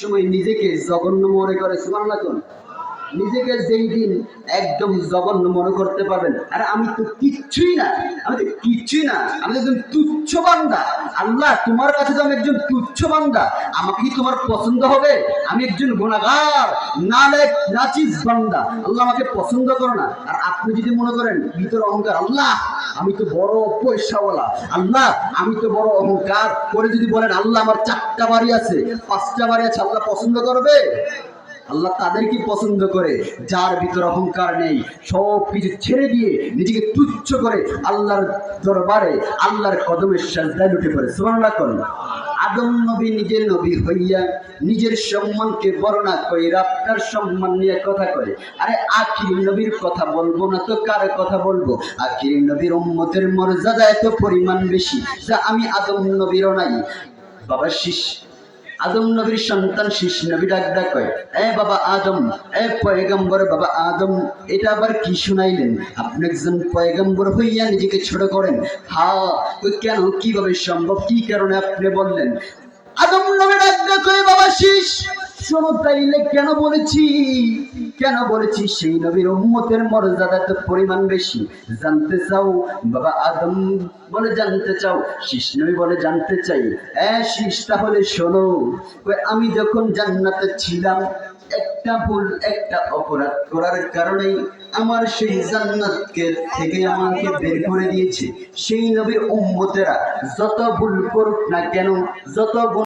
সময় নিজেকে জঘন্য মনে করে, সুবহানাল্লাহ কোন, নিজেকে যেই দিন একদম জঘন্য মনে করতে পারবেন, আরে আমি তো কিচ্ছুই না, আমি তো কিচ্ছুই না, আমি তো একজন তুচ্ছ বান্দা। আল্লাহ তোমার কাছে তো আমি একজন তুচ্ছ বান্দা, আমাকে কি তোমার পছন্দ হবে? আমি একজন গুনাহগার, নালেক নাচিস বান্দা, আল্লাহ আমাকে পছন্দ করো না। আর আপনি যদি মনে করেন ভিতরে অহংকার, আল্লাহ আমি তো বড় পয়সাওয়ালা, আল্লাহ আমি তো বড় অহংকার করে যদি বলেন আল্লাহ আমার 4টা বাড়ি আছে, 5টা বাড়ি আছে, আল্লাহ পছন্দ করবে? আল্লাহ তাদেরকে পছন্দ করে যার ভিতর অহংকার নেই, সব কিছু ছেড়ে দিয়ে নিজেকে তুচ্ছ করে আল্লাহর দরবারে আল্লাহর কদমের সাজদায় উঠে পড়ে, সুবহানাল্লাহ কোন। আদম নবী নিজের নবী হইয়া নিজের সম্মানকে বর্ণনা করে আপনার সম্মান নিয়ে কথা কয়। আরে আখির নবীর কথা বলবো না তো কার কথা বলবো? আখির নবীর উম্মতের মর্যাদা এত পরিমাণ বেশি যা আমি আদম নবীরও নাই। বাবা শীষ আদম নবীর সন্তান শীষ নবী ডাক কয়, এ বাবা আদম, এ পয়গম্বর বাবা আদম, এটা আবার কি শুনাইলেন? আপনি একজন পয়গম্বর হইয়া নিজেকে ছোট করেন? হ্যাঁ, কেন, কিভাবে সম্ভব, কি কারণে আপনি বললেন? আদম নবী ডাক কয়, বাবা শীষ শোনো তাইলে কেন বলেছি সেই নবীর উম্মতের মর্যাদা তো পরিমাণ বেশি। জানতে চাও বাবা আদম বলে জানতে চাও, শীষ নবী বলে জানতে চাই। শীষ তাহলে শোনো, আমি যখন জান্নাতে ছিলাম একটা ভুল একটা অপরাধ করার কারণেই আমার সেই জান্নাতকে থেকে আমাকে বের করে দিয়েছে। সেই নবীর উম্মতেরা যত ভুল করুক না কেন, যত